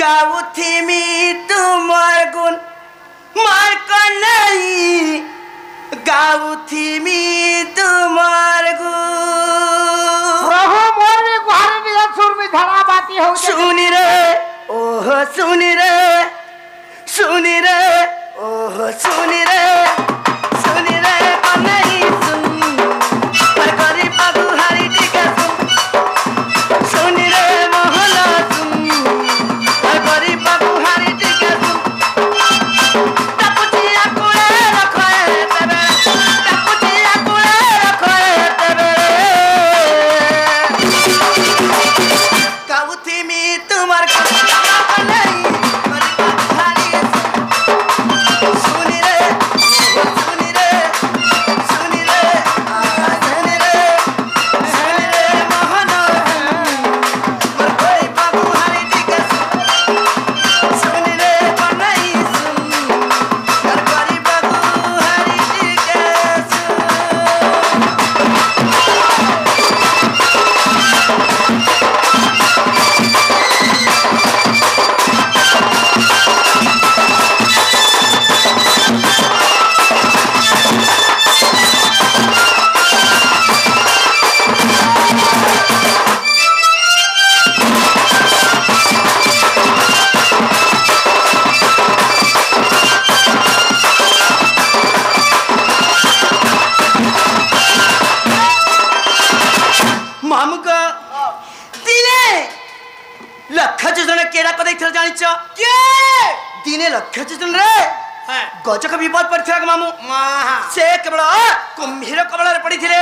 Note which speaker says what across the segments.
Speaker 1: गाउथिमी तुमर गुण मार्क नहीं गाउथिमी तुमर गुण
Speaker 2: प्रभु मोर भी घर में सुर में धरा बाती हो
Speaker 1: सुनी रे ओह सुनी रे ओह सुनी रे नहीं सुन पर करी बाबू हरी टीका सुन रे मोहना सुन पर करी बाबू हरी टीका सुन टपुचिया कुले रखे तेरे टपुचिया कुले रखे तेरे काउथी मी तुम्हार नहीं दिने लक्ष्य चुन रे गजक विपद पड़थिला मामू से केवल कुंभीर कबल रे पड़िथिले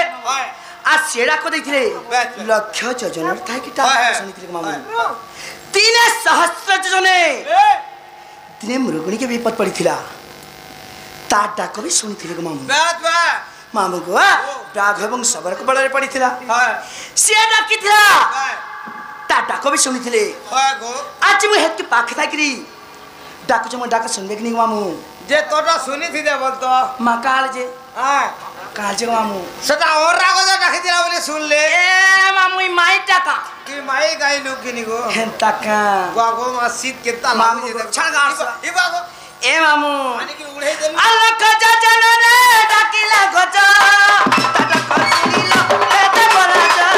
Speaker 1: आ सेडा को दैथिले लक्ष्य योजन थाय कि ता सुनिथिले मामू दिने सहस्र योजने दिने मृगुणी के विपद पड़िथिला ता डाक भी सुनिथिले मामू मामू को राघव एवं सबर कबल रे पड़िथिला से डाकिथिला ता डाक भी सुनिथिले आज मु हेत के पाखे थाकरी डाक जो डाक सुनबे कि नहीं मामू
Speaker 2: जे तोटा सुनी थी दे बोल तो
Speaker 1: मा काल जे मामू
Speaker 2: सदा और रागो जा डाके दिला बोले सुन ले
Speaker 1: ए मामू ई माई टाका
Speaker 2: की माई गाई नु किनी गो
Speaker 1: हेंता का
Speaker 2: गागो मा सीत के ता
Speaker 1: मामू छण गास
Speaker 2: ई बागो
Speaker 1: ए मामू
Speaker 2: माने की उड़े दे
Speaker 1: अल्लाह खजा जन रे डाकिला गजा टाटा खसिली लो ए ते बना जा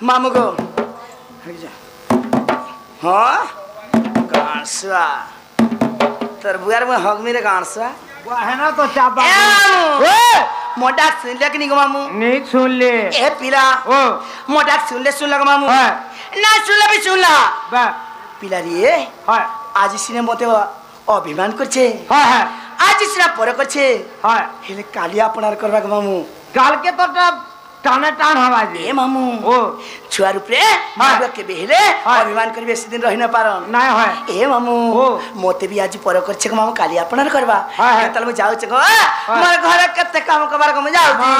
Speaker 1: मामू को हाँ गांसवा तरबुआर में हग मेरे गांसवा
Speaker 2: वो है ना तो चाबा
Speaker 1: मोटा सुन ले कि नहीं मामू
Speaker 2: नहीं सुन ले
Speaker 1: ए पिला
Speaker 2: ओ
Speaker 1: मोटा सुन ले मामू ना सुन ले भी सुन ला पिला रे
Speaker 2: हां
Speaker 1: आज सिने मते अभिमान करछे
Speaker 2: हां हां
Speaker 1: आज सिना पर करछे
Speaker 2: हां
Speaker 1: हेले काली अपनार करबा मामू
Speaker 2: काल के तो टाना टान हवा जे
Speaker 1: ए मामू
Speaker 2: ओ
Speaker 1: छुआ रूप रे माबा के बेहले अभिमान करबे से दिन रहि न पार
Speaker 2: नाय होय
Speaker 1: ए मामू मोते भी आज पर करछे मामू काली अपनार करबा तल में जाउ छ गो मोर घर कते काम करबार को जाउ छी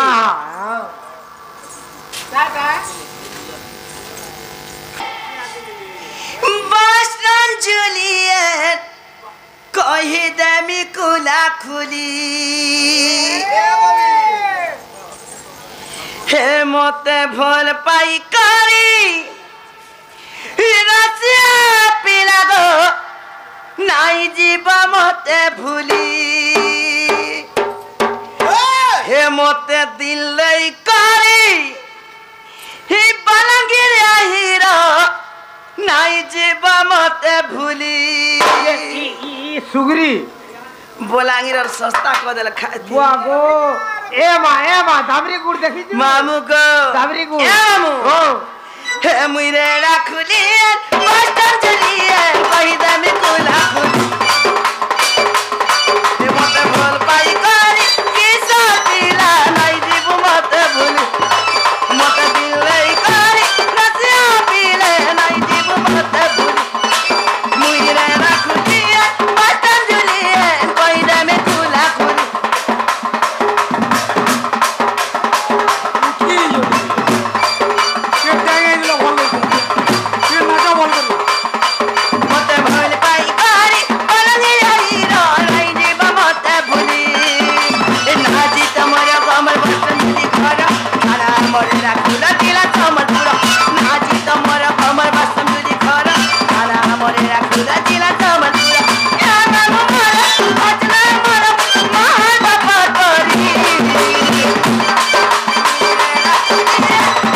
Speaker 1: टाटा बसन जूलियट कहि दमी कुला खुली हे मते भल पाई करी रसिया पिला गो नाई जीव मते भूली हे मते दिल करी ही बलंगिर हीरो नाई जीव मते भूली
Speaker 2: ई सुगरी
Speaker 1: बोलांगिर और सस्ता कर देला खा
Speaker 2: बुआ गो ए मा धाबरी गुड़ देखी छी
Speaker 1: मामू को
Speaker 2: धाबरी गुड़
Speaker 1: ए मामू
Speaker 2: ओ
Speaker 1: हे मुइरे राखुली मास्टर चलिए कहि दे मी कोला खुली हे मते भल पाई करी किसा दिला नाई जीव मते भूली मते दिल करी रसिया पीले नाई जीव मते भूली मुइरे राखुली मास्टर चलिए कहि दे मी कोला खुली मते भल पाई करी बलंगिर हीरो नाई जीव मते भूली ए नाजी तमर कमर बसंती घर खाना मरे राखुला तिला चमर पुरा नाजी तमर कमर बसंती घर खाना मरे राखुला तिला चमर पुरा या मामू मर अचना मर महादा पटरी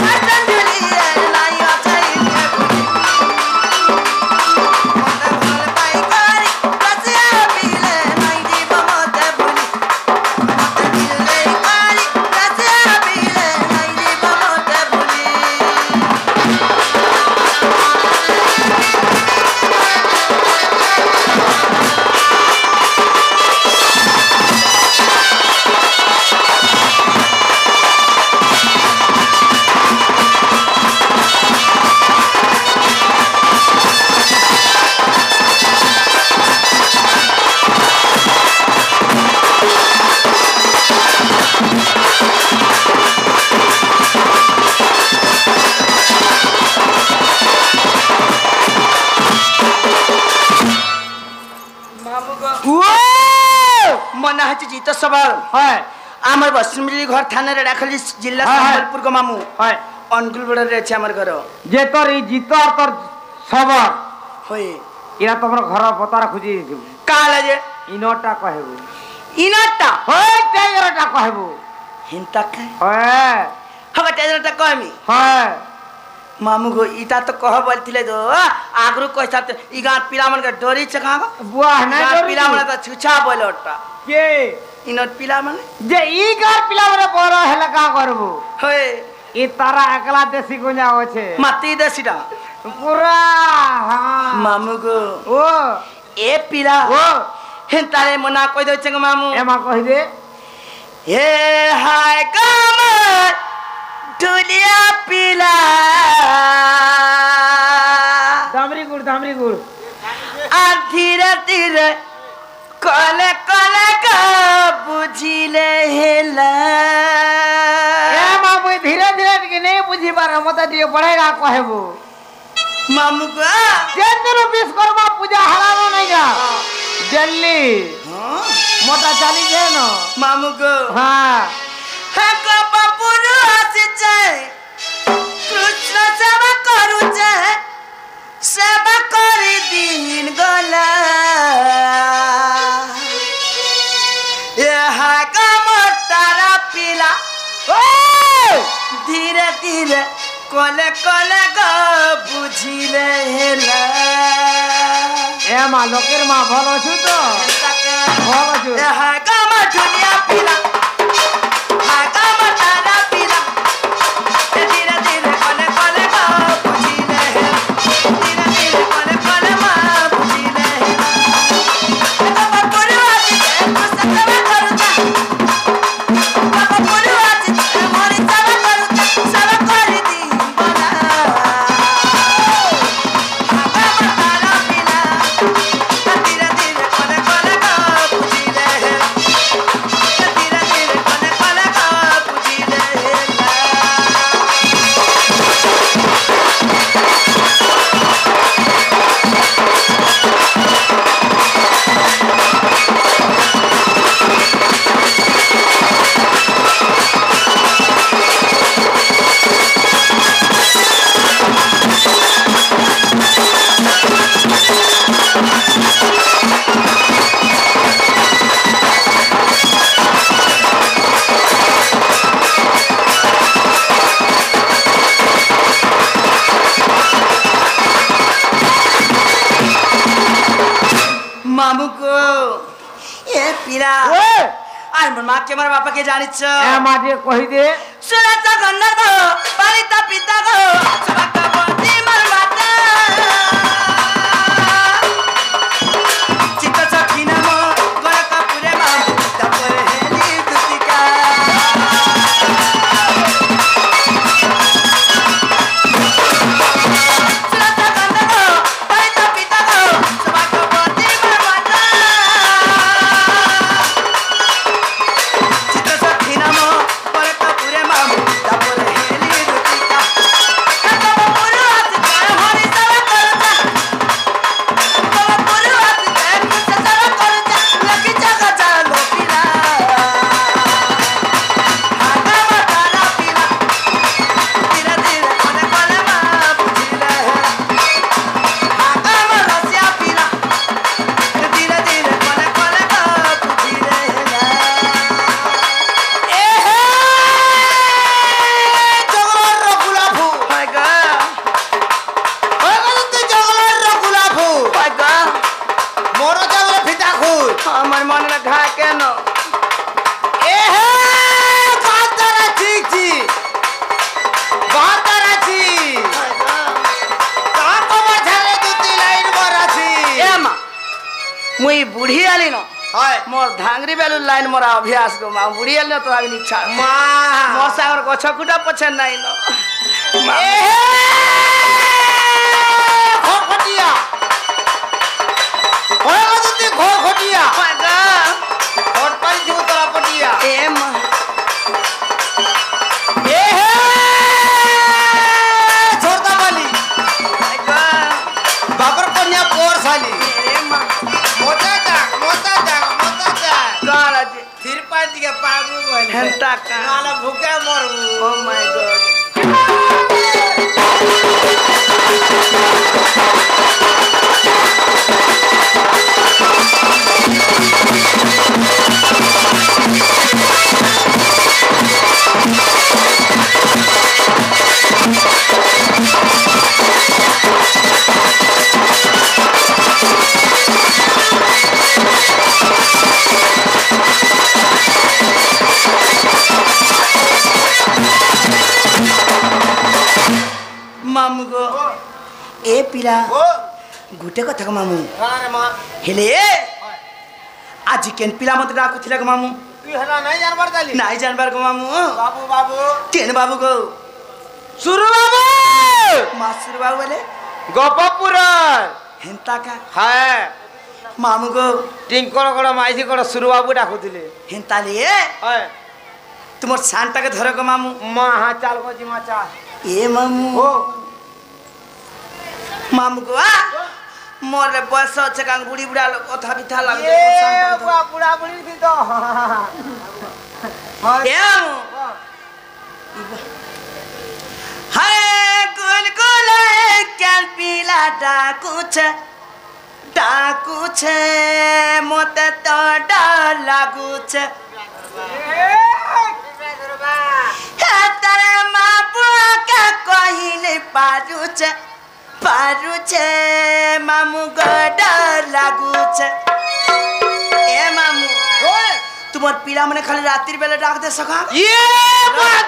Speaker 1: मस्तन जुलिए लाई अचाई मते भल पाई करी रसिया पीले नाई जीव मते भूली मते दिल करी रसिया पीले नाई जीव मते भूली
Speaker 2: ओ
Speaker 1: मना है जीत सवाल
Speaker 2: हाय
Speaker 1: आमर बसमिली घर थाना रे राखली जिला
Speaker 2: हाँ, हाँ।
Speaker 1: संबलपुर को मामू
Speaker 2: हाय
Speaker 1: अनुकूल बड़ रे अछि हमर घर
Speaker 2: जे तोर ई जीत और तोर सबर
Speaker 1: होय
Speaker 2: इरा तोर घर पता खुजी
Speaker 1: काला जे
Speaker 2: इनोटा कहबो
Speaker 1: इनाटा
Speaker 2: होय तेरटा कहबो
Speaker 1: हिंता का
Speaker 2: होय
Speaker 1: हबे तेजरटा कहमी
Speaker 2: होय
Speaker 1: मामू गो इटा तो कह बोलथिले जो आगरू कहता ई गां पिलामन के डोरी चका गो
Speaker 2: बुआ
Speaker 1: गां
Speaker 2: नहीं
Speaker 1: पिलामन त छुछा बोलटा
Speaker 2: के
Speaker 1: इनर पिलामन
Speaker 2: जे ई घर पिला रे बोरो हेला का करबो
Speaker 1: होय
Speaker 2: ई तारा एकला देसी गुंजा होछे
Speaker 1: माती देसीडा
Speaker 2: पूरा हां
Speaker 1: मामू गो
Speaker 2: ओ
Speaker 1: ए पिला
Speaker 2: ओ
Speaker 1: हिंतारे मना कह दे चंग मामू
Speaker 2: एमा कह दे
Speaker 1: हे हाय कमर दुनिया पिला
Speaker 2: दामरी गुड़
Speaker 1: आ धीरे धीरे कले कले का बुझिले हेला
Speaker 2: ए मामू धीरे धीरे के नहीं बुझी बार मत दिए पड़ेगा कहबो
Speaker 1: मामू को
Speaker 2: चंद्र विश्वकर्मा पूजा हरानो नहीं जा दिल्ली मोटा चाली जे न
Speaker 1: मामू को
Speaker 2: हां
Speaker 1: है को बापुरु आसी जाए कृष्ण सेवा करू जाए सेवा करी दिन गला ये है का मोटारा पिला ओ धीरे धीरे कोले कोले गो बुझिले हेला
Speaker 2: ए मा लोकेर मा भलो छु तो भलो छु
Speaker 1: ये है का दुनिया पिला है का मोटारा पिला धीरे धीरे कोले कोले गो बुझिले हेला धीरे धीरे कोले कोले मा बुझिले हेला बाबा पुरु आजी कृष्ण सेवा करू जा बाबा पुरु आजी मोरी सेवा करू जा सेवा करी दी बना बाबा तारा पिला धीरे धीरे कोले कोले पिला आई मोर माँ के मोर बापा के जानिछ
Speaker 2: ए माटी कहि दे
Speaker 1: सुरत गन्ना को पालिता पिता को सबक बोती मोर माता चित्त सखी नाम गोरख पुरे मां तपर हेली दुतिका सुरत गन्ना को पालिता पिता को सबक बोती मोर माता चित्त सखी नाम गोरख पुरे मां तपर हेली दुतिका तब पुरुष कर हरि सब करता तब पुरुष कर कुछ सब करता लकी जगह चालो पिला हागा बताना पिला धीरे धीरे कोने कोने मां बुझिले हागा मरसिया पिला धीरे धीरे कोने कोने मां बुझिले ए हे
Speaker 2: জগলার রকুলাফু
Speaker 1: माय गॉड
Speaker 2: ওই গদতে জগলার রকুলাফু
Speaker 1: माय गॉड
Speaker 2: মোর জগলে ফিতা খুল
Speaker 1: আমার মনে না ঘা কেন
Speaker 2: এ হে গাতার আছি গাতার আছি তা কমর ঝালে দুটি লাইন বর আছি
Speaker 1: ए मां मुई बुढ़ी आली न
Speaker 2: হয়
Speaker 1: मोर धांगरी बेलु लाइन मोर अभ्यास गो मां बुढ़ी आली न तो आगे इच्छा
Speaker 2: মা
Speaker 1: मोर सागर गछ कुटा पछे नाही न
Speaker 2: এ হে খটিয়া ওই গদতে খটিয়া
Speaker 1: माय गॉड
Speaker 2: খট পাই দিব তোরা পটিয়া
Speaker 1: ए मां
Speaker 2: এ হে ছোড়দা বালি
Speaker 1: माय गॉड
Speaker 2: বাবর কন্যা পোর সালি
Speaker 1: ए मां
Speaker 2: মোটা ডাক
Speaker 1: गाल आज
Speaker 2: তিরপাই দিকে পাগু বলে
Speaker 1: हेंता का
Speaker 2: নালে ভুকে মরবু
Speaker 1: ओ माय गॉड मामू गो ए पिला
Speaker 2: ও
Speaker 1: गुटे कथा मामू
Speaker 2: কারে মা
Speaker 1: हेले आज केन पिला मत डाकु थिला गो मामू
Speaker 2: তুই হলা নাই জানবার দালি
Speaker 1: नाही जानबार गो मामू
Speaker 2: বাবু বাবু
Speaker 1: केन बाबू गो
Speaker 2: সুরু বাবু
Speaker 1: मासुर बाबू बोले
Speaker 2: গোপপুর
Speaker 1: हेंता का
Speaker 2: হ্যাঁ
Speaker 1: मामू गो
Speaker 2: টিঙ্কর কড় মাইজি কড় সুরু বাবু ডাকুଥିଲେ
Speaker 1: हेंता लिए
Speaker 2: হ্যাঁ
Speaker 1: तुमर शांता के धर गो मामू
Speaker 2: মা হা চাল গজি মা চাল
Speaker 1: ए मामू
Speaker 2: ও
Speaker 1: मामू गो आ मोर बयस আছে কাং বুড়ি বুড়া লোক কথা বিথা লাগে
Speaker 2: এ বুড়া বুড়া বুড়ি দি তো
Speaker 1: ए मामू हाय गुल गुल केन पिला डाकू छे मते तो डर लागू छे तारे माँ बुआ का कही नहीं पारू छे मामू को डर लागू छे ए मामू तुम्हार पीड़ा मने खाली रात्रि बेला डाक दे सका
Speaker 2: ये बात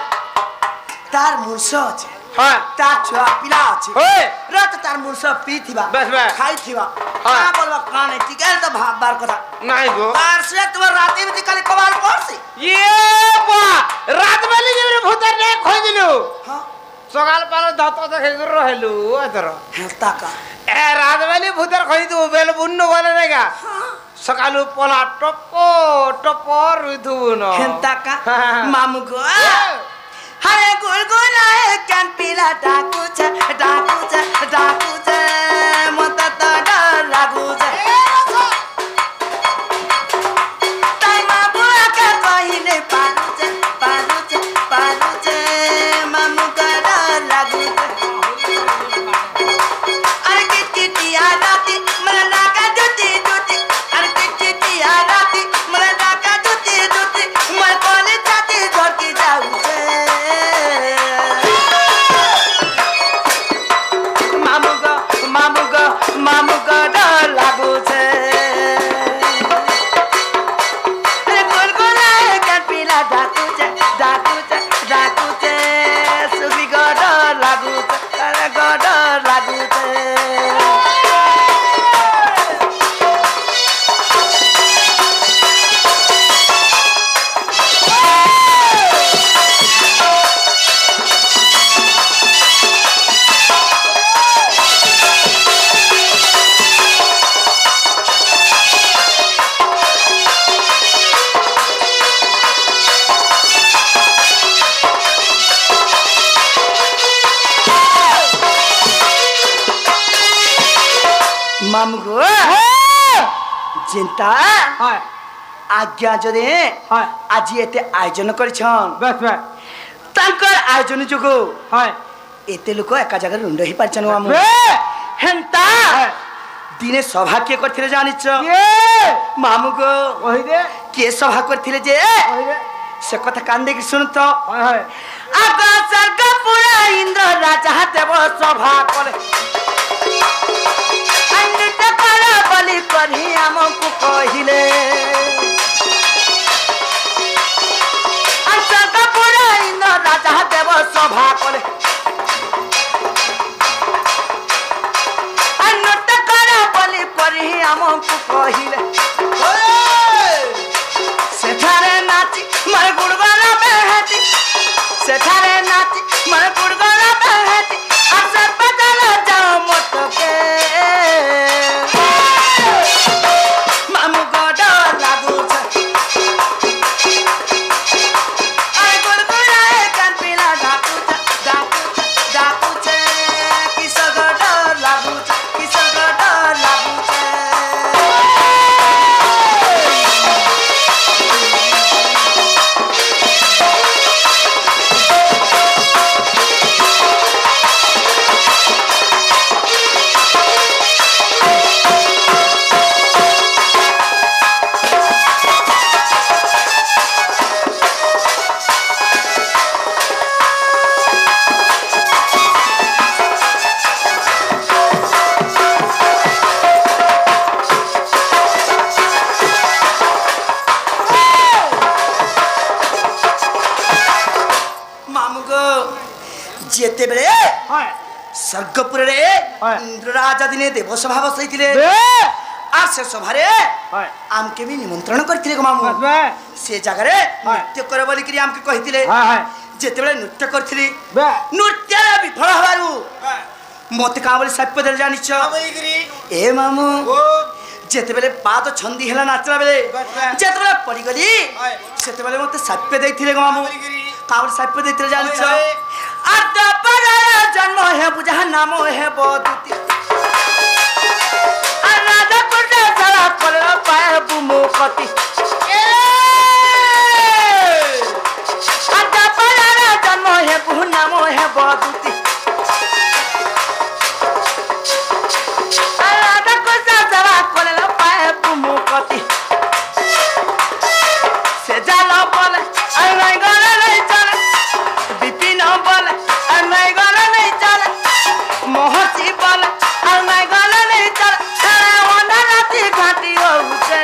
Speaker 1: तार मुर्सो छे
Speaker 2: हाँ
Speaker 1: तार छुआ पीला छे
Speaker 2: ओए
Speaker 1: रात तार मुर्सो पी थिबा
Speaker 2: बस बस
Speaker 1: खाई थिबा
Speaker 2: हाँ।
Speaker 1: का बोलबा काने टिकल तो भात बार कथा
Speaker 2: नहीं गो
Speaker 1: तार से तुम्हार रात्रि में खाली कबाल पड़सी
Speaker 2: ये बा रात बेली जेबरे भूतर ने खोइ दिलु
Speaker 1: हां
Speaker 2: সকাল পালো দাঁত দেখে রহেলু এতর
Speaker 1: हेता का
Speaker 2: এ রাত বেলি ভূতের খই দু বেল বুন্ন বলে নেগা সকালু পলা টপ টপ রুইথু ন
Speaker 1: हेता का
Speaker 2: हाँ।
Speaker 1: मामू को हरे गुल गुल केन पीला डाकू छे मत तो डर लागू छे ताई माँ बुआ के कही नहीं पारू छे मामू का डर लागू छे अरे किटिया राती मन नाका जुती अरे किटिया राती मन नाका जुती मन कोले छाती धर के जाऊ छे मामू गो मामू को चिंता आज्ञा जदे आज एते आयोजन करिछन तांकर आयोजन जोगो एते लोक एका जगह रुंड ही पारछन मामू हेंता दिने सभा के करथिले जानिछ मामू को ओहि दे के सभा करथिले जे से कथा कान देखि सुन तो आकाश का पूरा इंद्र राजा देव सभा करे अन्य कला बलि करी हमको कहिले आकाश का पूरा इंद्र राजा देव सभा करे अन्य कला बलि करी हमको कहिले सेठारे नाची मर गुड़गला बहती सेठारे नाची मर गुड़गला बहती असे बदल जाओ मत के मामू को डर लागू छे अरे गुड़गुड़ा कान पीला डाकू छे किस को डर लागू छे किस को डर लागू छे जेते बेले स्वर्गपुर रे इंद्रराज दिने देव सभा बसैथिले आ से सभा रे आमके भी निमंत्रण करथिले मामू से जगह रे नृत्य करे बोली कि आमके कहिथिले जेते बेले नृत्य करथिली नृत्य विफल हबारु मते का बोली सप्य दे जानि छ ए मामू जेते बेले पाद छंदी हला नाचला बेले जेते बेले पड़ी गली सेते बेले मते सप्य देथिले मामू का बोली सप्य देथिले जानि छ आदा पराया जन्म है बुझा नाम है बदुती राजा कुटा सारा पर पाए बुमुखती आदा पराया जन्म है बुझा नाम है बदुती राजा कुटा सारा पर पाए बुमुखती से जाला बोले आई गले नहीं चले बिपिन बोले मैं गला नहीं चला मोहसी बोले मैं गला नहीं चला वना राती घाटी होउछे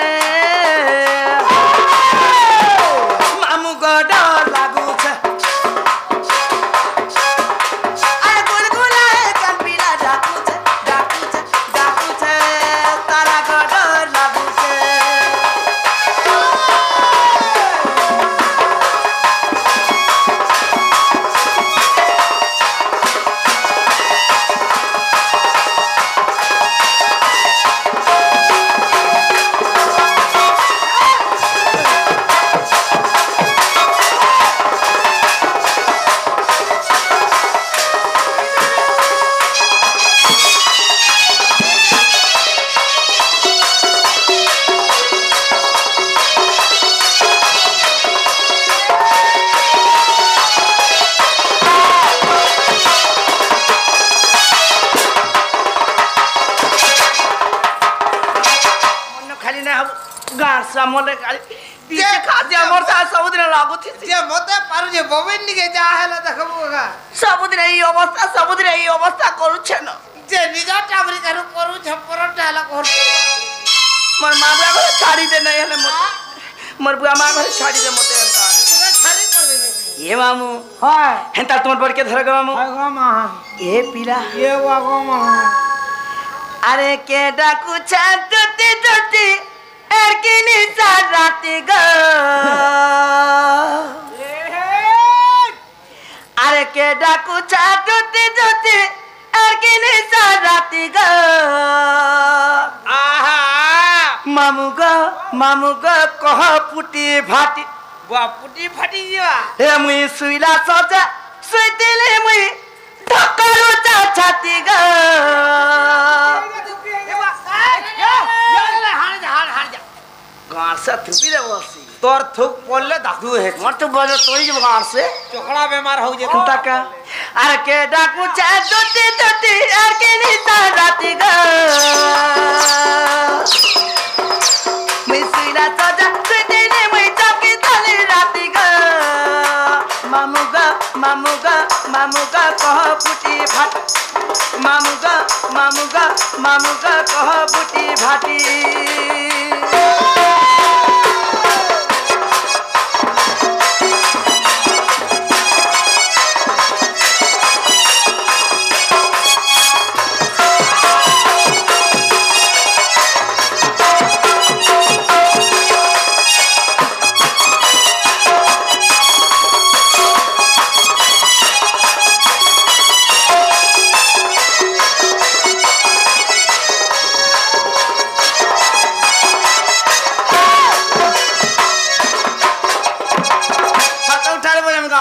Speaker 1: मामू को डर लागू छे अरे गुलगुला कान पीला डाकू छे तारा को डर लागू छे सामने गाली पीछे खाते हमर सा सब दिन लागू थी
Speaker 2: जे मते पारु जे बबिन निके जा हेला देखबोगा
Speaker 1: सब दिन ई अवस्था करू छे न
Speaker 2: जे निजा टाबरी करू करू छपर डाला कर
Speaker 1: मोर मां बुआ घर छाड़ी दे नहीं हले मत मोर बुआ मां घर छाड़ी दे मते हंता
Speaker 2: छाड़ी कर दे
Speaker 1: ये मामू
Speaker 2: हां
Speaker 1: हंता तुम बड़ के धर ग मामू
Speaker 2: हां मां
Speaker 1: ए पीला
Speaker 2: ये वा गो मां
Speaker 1: अरे के डाकू छाटती टटी एरकिनी साराती ग अरे के डाकू छाटती टटी एरकिनी साराती ग
Speaker 2: आहा
Speaker 1: मामू ग कह पुटी भाटी
Speaker 2: बुआ पुटी फाटी जीवा
Speaker 1: हे मुई सुइला सजा सुइतिले मुई धक्करू छाती ग गाड़ से थुपी रे बसी
Speaker 2: तोर थुक पड़ले दादू है
Speaker 1: मत बजो तोई जब गाड़ से
Speaker 2: चोकड़ा बीमार हो जे
Speaker 1: तक अरे के डाकू चाहे दोती दोती यार के नीता राती ग मैं सीना सजा सुते ने मैं चौकी तले राती ग मामुगा मामुगा मामुगा कह फुटी फाट मामुगा मामुगा मामुगा कह फुटी फाटी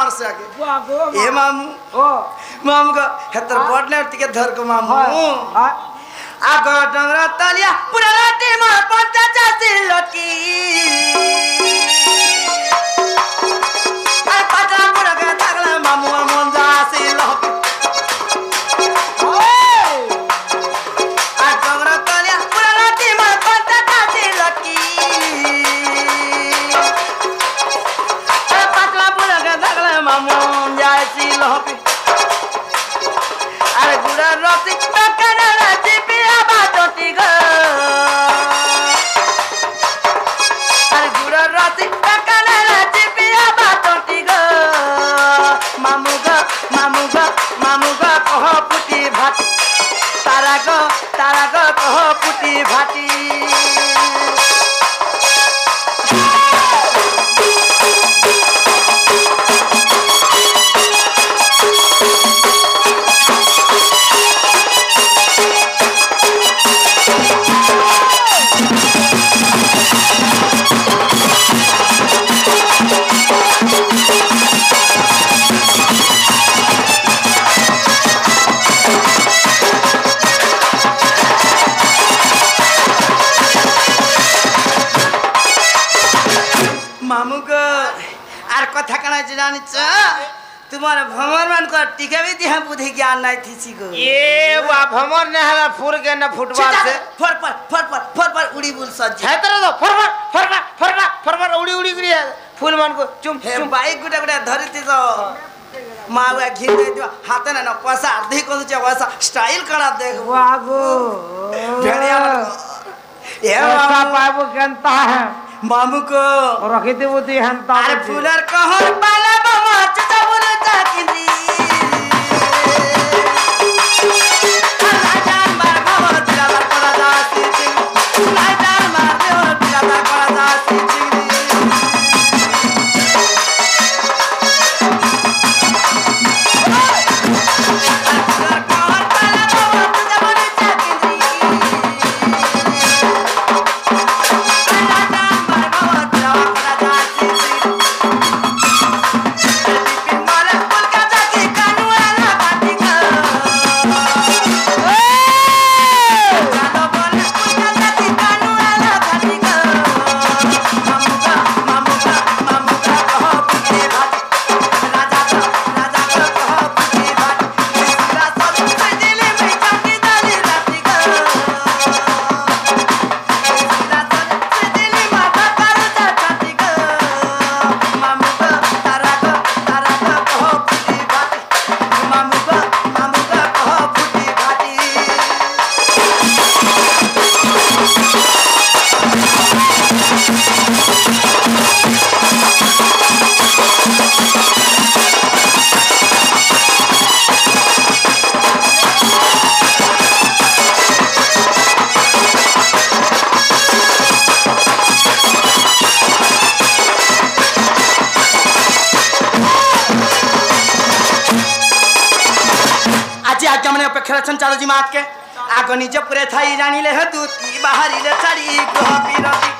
Speaker 1: ए मामू मामू का हेतर बटले टिके धर को मामू आ गडंगरा तलिया पूरा राती मा पंचा चासी लटकी आ पता पूरा के तगला मामू मन जासी लटकी आ गडंगरा तलिया पूरा राती मा पंचा चासी लटकी आ पता पूरा के तगला मामू जासी लटकी अरे गुड़ा रोटी टकरा राजी पिया बाटोटी ग अरे गुड़ा रोटी टकरा राजी पिया बाटोटी ग मामुगा मामुगा मामुगा कह पुटी भाटी तारा ग कह पुटी भाटी मामुगा आर कथा कना जानी छ तुम्हारे भमर मान को टिके भी दिहा बुद्धि ज्ञान नहीं थी सी को
Speaker 2: ये वा भमर ने हला फुर के न फुटबॉल से
Speaker 1: फर पर उड़ी बुल सज
Speaker 2: है तेरे तो फर उड़ी उड़ी करी फूल मान को चुम
Speaker 1: हे बाइक गुटा गुटा धरती तो मावा घिन दे दियो हाथ ने न पैसा अर्धी को छ वैसा स्टाइल करा देख
Speaker 2: वागो
Speaker 1: भेड़िया
Speaker 2: ये ऐसा बाबू जनता है
Speaker 1: मामू को
Speaker 2: रखी दे बुद्धि हंता
Speaker 1: अरे फुलर कहर पाला बाबा चचा बोले ताकिंदी लाजान मार बाबा तेरा पड़ा जाती लाजान मार दे और तेरा पड़ा जाती खेलछन चालू जी मात के आगो निजे पुरे थाई जानी ले दूती बाहरी ले छड़ी गोपी रती